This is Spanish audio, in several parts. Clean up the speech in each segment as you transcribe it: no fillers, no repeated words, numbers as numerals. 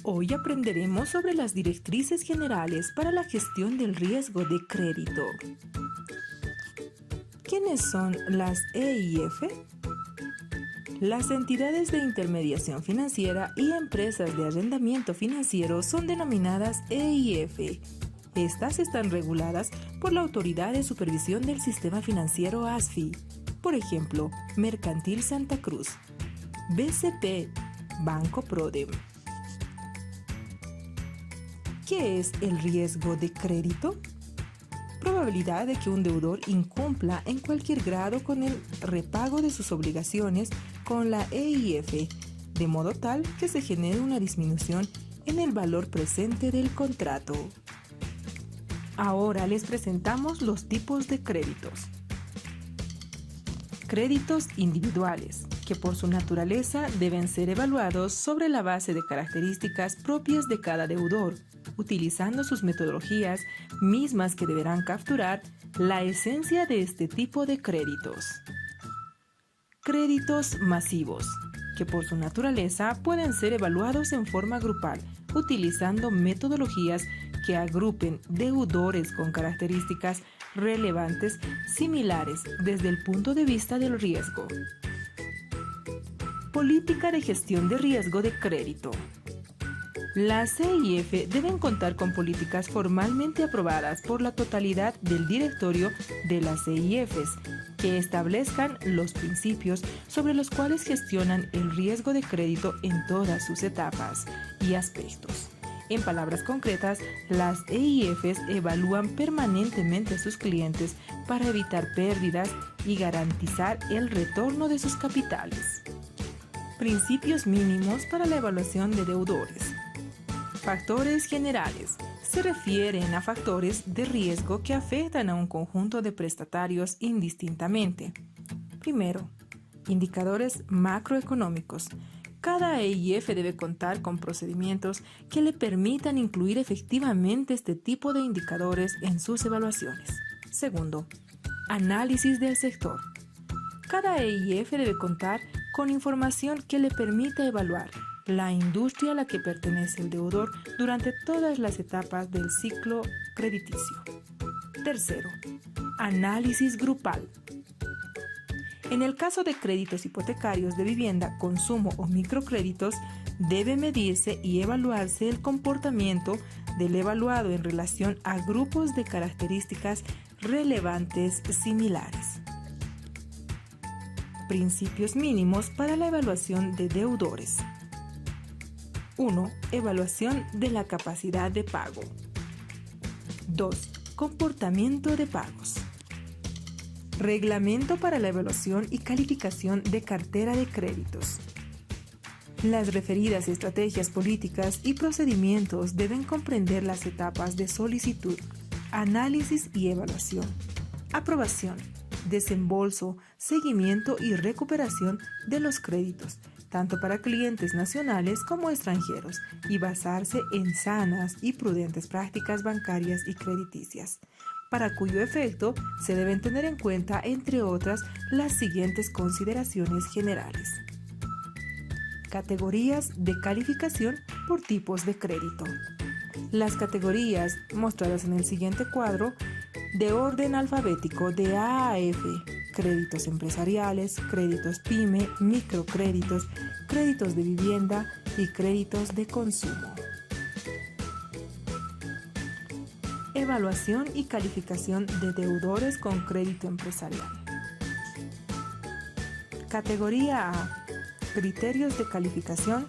Hoy aprenderemos sobre las directrices generales para la gestión del riesgo de crédito. ¿Quiénes son las EIF? Las entidades de intermediación financiera y empresas de arrendamiento financiero son denominadas EIF. Estas están reguladas por la Autoridad de Supervisión del Sistema Financiero ASFI, por ejemplo, Mercantil Santa Cruz, BCP, Banco Prodem. ¿Qué es el riesgo de crédito? Probabilidad de que un deudor incumpla en cualquier grado con el repago de sus obligaciones con la EIF, de modo tal que se genere una disminución en el valor presente del contrato. Ahora les presentamos los tipos de créditos. Créditos individuales, que por su naturaleza deben ser evaluados sobre la base de características propias de cada deudor, utilizando sus metodologías mismas que deberán capturar la esencia de este tipo de créditos. Créditos masivos, que por su naturaleza pueden ser evaluados en forma grupal, utilizando metodologías que agrupen deudores con características relevantes similares desde el punto de vista del riesgo. Política de gestión de riesgo de crédito. Las EIF deben contar con políticas formalmente aprobadas por la totalidad del directorio de las EIFs, que establezcan los principios sobre los cuales gestionan el riesgo de crédito en todas sus etapas y aspectos. En palabras concretas, las EIFs evalúan permanentemente a sus clientes para evitar pérdidas y garantizar el retorno de sus capitales. Principios mínimos para la evaluación de deudores. Factores generales. Se refieren a factores de riesgo que afectan a un conjunto de prestatarios indistintamente. Primero, indicadores macroeconómicos. Cada EIF debe contar con procedimientos que le permitan incluir efectivamente este tipo de indicadores en sus evaluaciones. Segundo, análisis del sector. Cada EIF debe contar con información que le permita evaluar la industria a la que pertenece el deudor durante todas las etapas del ciclo crediticio. Tercero, análisis grupal. En el caso de créditos hipotecarios de vivienda, consumo o microcréditos, debe medirse y evaluarse el comportamiento del evaluado en relación a grupos de características relevantes similares. Principios mínimos para la evaluación de deudores. 1. Evaluación de la capacidad de pago. 2. Comportamiento de pagos. Reglamento para la evaluación y calificación de cartera de créditos. Las referidas estrategias políticas y procedimientos deben comprender las etapas de solicitud, análisis y evaluación, aprobación, desembolso, seguimiento y recuperación de los créditos, tanto para clientes nacionales como extranjeros, y basarse en sanas y prudentes prácticas bancarias y crediticias, para cuyo efecto se deben tener en cuenta, entre otras, las siguientes consideraciones generales. Categorías de calificación por tipos de crédito. Las categorías mostradas en el siguiente cuadro, de orden alfabético de A a F: créditos empresariales, créditos PYME, microcréditos, créditos de vivienda y créditos de consumo. Evaluación y calificación de deudores con crédito empresarial. Categoría A. Criterios de calificación.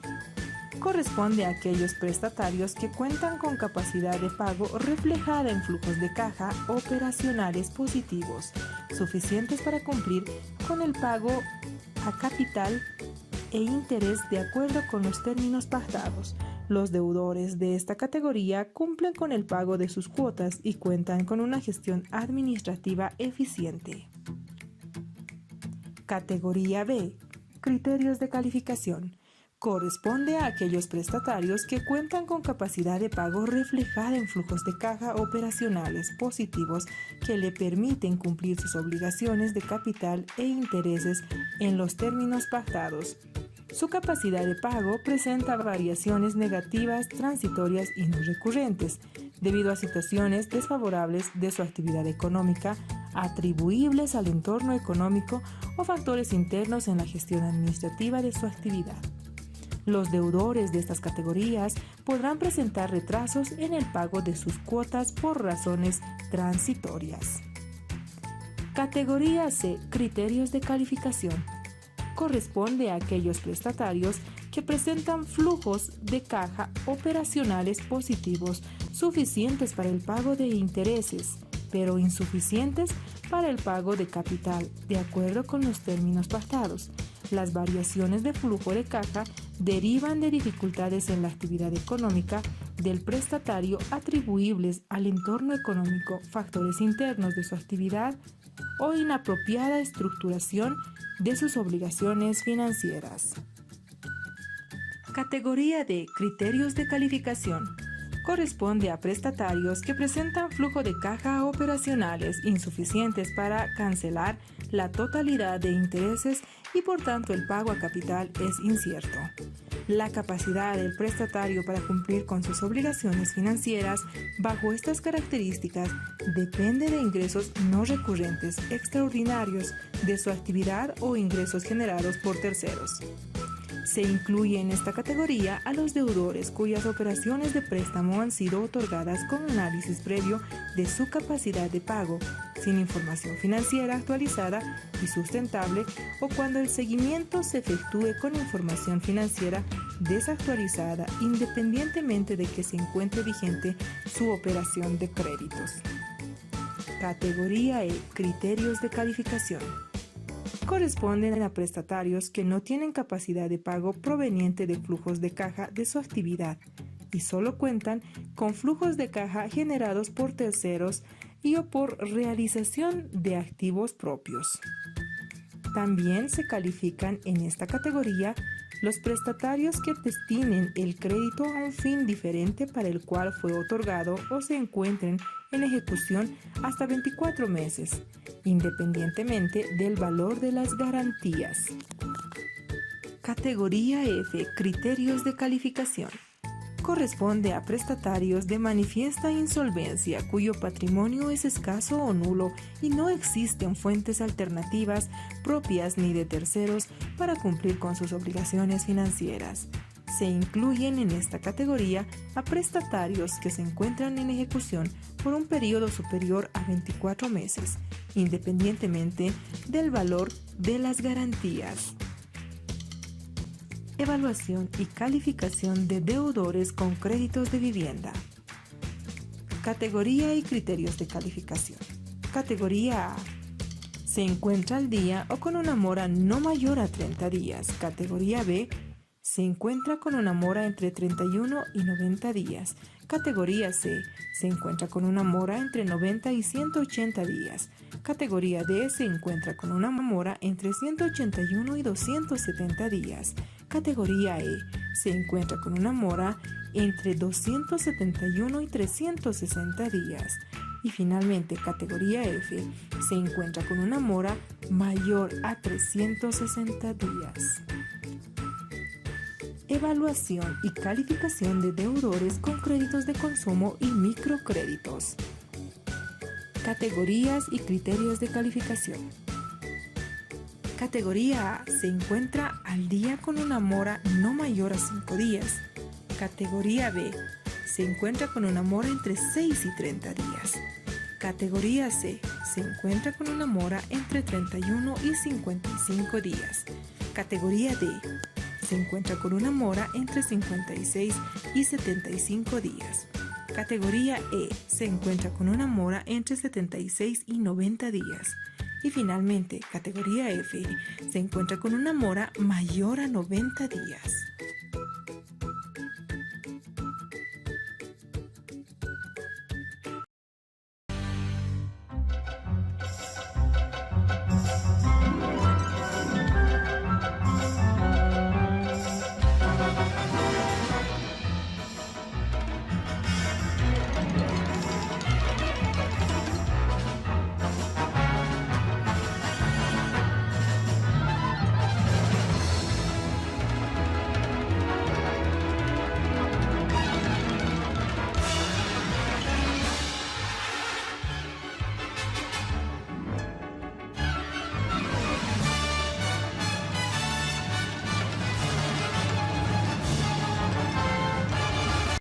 Corresponde a aquellos prestatarios que cuentan con capacidad de pago reflejada en flujos de caja operacionales positivos, suficientes para cumplir con el pago a capital e interés de acuerdo con los términos pactados. Los deudores de esta categoría cumplen con el pago de sus cuotas y cuentan con una gestión administrativa eficiente. Categoría B. Criterios de calificación. Corresponde a aquellos prestatarios que cuentan con capacidad de pago reflejada en flujos de caja operacionales positivos que le permiten cumplir sus obligaciones de capital e intereses en los términos pactados. Su capacidad de pago presenta variaciones negativas, transitorias y no recurrentes, debido a situaciones desfavorables de su actividad económica, atribuibles al entorno económico o factores internos en la gestión administrativa de su actividad. Los deudores de estas categorías podrán presentar retrasos en el pago de sus cuotas por razones transitorias. Categoría C. Criterios de calificación. Corresponde a aquellos prestatarios que presentan flujos de caja operacionales positivos suficientes para el pago de intereses, pero insuficientes para el pago de capital, de acuerdo con los términos pactados. Las variaciones de flujo de caja derivan de dificultades en la actividad económica del prestatario atribuibles al entorno económico, factores internos de su actividad o inapropiada estructuración de sus obligaciones financieras. Categoría de criterios de calificación. Corresponde a prestatarios que presentan flujo de caja operacionales insuficientes para cancelar la totalidad de intereses y por tanto el pago a capital es incierto. La capacidad del prestatario para cumplir con sus obligaciones financieras bajo estas características depende de ingresos no recurrentes extraordinarios de su actividad o ingresos generados por terceros. Se incluye en esta categoría a los deudores cuyas operaciones de préstamo han sido otorgadas con análisis previo de su capacidad de pago, sin información financiera actualizada y sustentable, o cuando el seguimiento se efectúe con información financiera desactualizada independientemente de que se encuentre vigente su operación de créditos. Categoría E. Criterios de calificación. Corresponden a prestatarios que no tienen capacidad de pago proveniente de flujos de caja de su actividad y solo cuentan con flujos de caja generados por terceros y o por realización de activos propios. También se califican en esta categoría los prestatarios que destinen el crédito a un fin diferente para el cual fue otorgado o se encuentren en ejecución hasta 24 meses, independientemente del valor de las garantías. Categoría F. Criterios de calificación. Corresponde a prestatarios de manifiesta insolvencia cuyo patrimonio es escaso o nulo y no existen fuentes alternativas propias ni de terceros para cumplir con sus obligaciones financieras. Se incluyen en esta categoría a prestatarios que se encuentran en ejecución por un periodo superior a 24 meses, independientemente del valor de las garantías. Evaluación y calificación de deudores con créditos de vivienda. Categoría y criterios de calificación. Categoría A. Se encuentra al día o con una mora no mayor a 30 días. Categoría B. Se encuentra con una mora entre 31 y 90 días. Categoría C. Se encuentra con una mora entre 90 y 180 días. Categoría D. Se encuentra con una mora entre 181 y 270 días. Categoría E. Se encuentra con una mora entre 271 y 360 días. Y finalmente, categoría F. Se encuentra con una mora mayor a 360 días. Evaluación y calificación de deudores con créditos de consumo y microcréditos. Categorías y criterios de calificación. Categoría A. Se encuentra al día con una mora no mayor a 5 días. Categoría B. Se encuentra con una mora entre 6 y 30 días. Categoría C. Se encuentra con una mora entre 31 y 55 días. Categoría D. Se encuentra con una mora entre 56 y 75 días. Categoría E. Se encuentra con una mora entre 76 y 90 días. Y finalmente, categoría F. Se encuentra con una mora mayor a 90 días.